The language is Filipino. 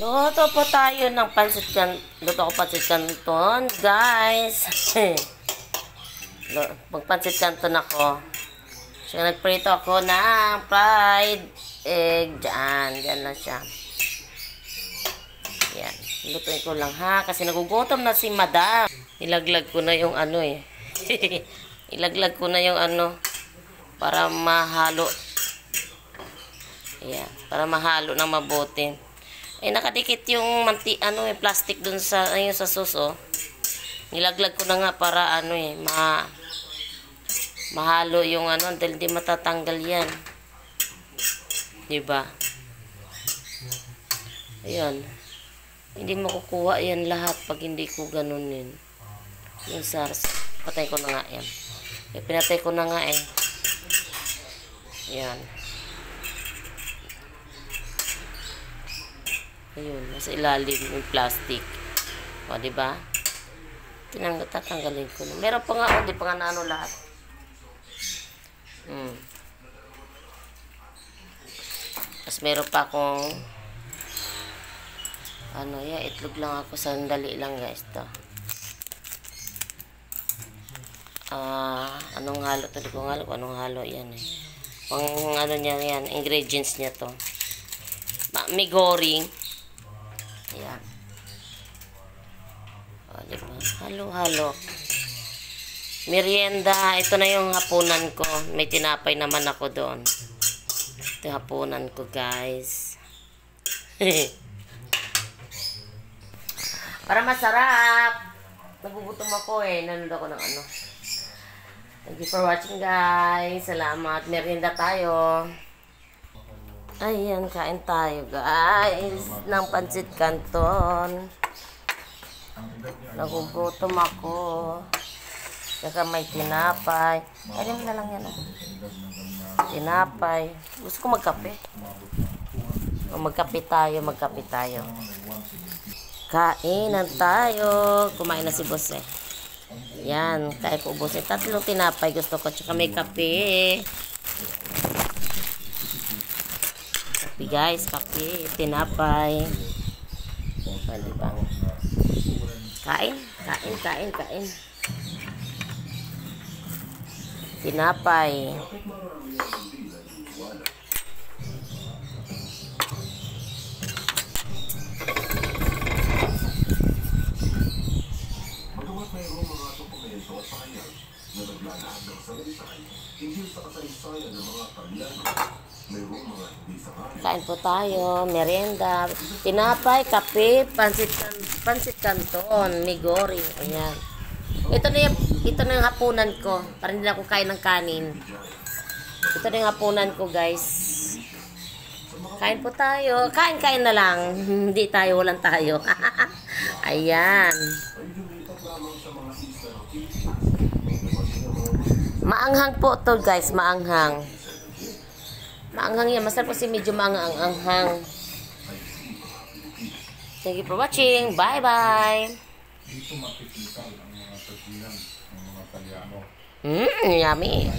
Luto po tayo ng pansit canton. Luto ko pansit canton, guys. Magpansit canton ako. So, nagprito ako ng fried egg. Diyan lang siya. Yan. Lutuin ko lang ha. Kasi nagugutom na si madam. Ilaglag ko na yung ano eh. Ilaglag ko na yung ano. Para mahalo. Yan. Para mahalo ng mabuti. Eh, nakadikit yung plastic dun sa, sa suso. Nilaglag ko na nga para mahalo yung dahil di matatanggal yan. Diba? Ayan. Hindi makukuha yan lahat pag hindi ko ganunin. Yung SARS. Patay ko na nga yan. Pinatay ko na nga eh. Ayan. Ayun, nasa ilalim yung plastic. O, diba? Tatanggalin ko na. Meron pa nga, di pa nga na lahat. Tapos meron pa akong itlog lang ako. Sandali lang, guys, to. Anong halo to? Di ko nga alam kung anong halo yan eh. Pang niya yan, ingredients niya to. May goring. Ayan. O, diba? Halo-halo. Merienda. Ito na yung hapunan ko. May tinapay naman ako doon. Ito yung hapunan ko, guys. Para masarap. Nagugutom ako eh. Nanood ako ng Thank you for watching, guys. Salamat. Merienda tayo. Ayan, kain tayo, guys, ng pansit canton. Nagugutom ako. Saka may tinapay. Ayun na lang yan. Tinapay. Gusto ko magkape. Magkape tayo. Kainan tayo. Kumain na si boss eh. Yan, kain ko boss eh. 3 tinapay gusto ko. Tsaka may kape. Kape, guys, kape, tinapay. Pwede bang kain. Tinapay. Kain po tayo, merienda, tinapay, kape, pansit canton, migori, ayan. Ito na yung hapunan ko, para hindi na ako kain ng kanin. Ito na yung hapunan ko, guys. Kain po tayo, kain na lang, hindi tayo, walang tayo. Ayan. Maanghang po to, guys, maanghang. Maanghang yan. Masarap kasi medyo maanghang. Thank you for watching. Bye-bye. Dito makikita ang mga tagilan, ang mga Talyano. Yummy.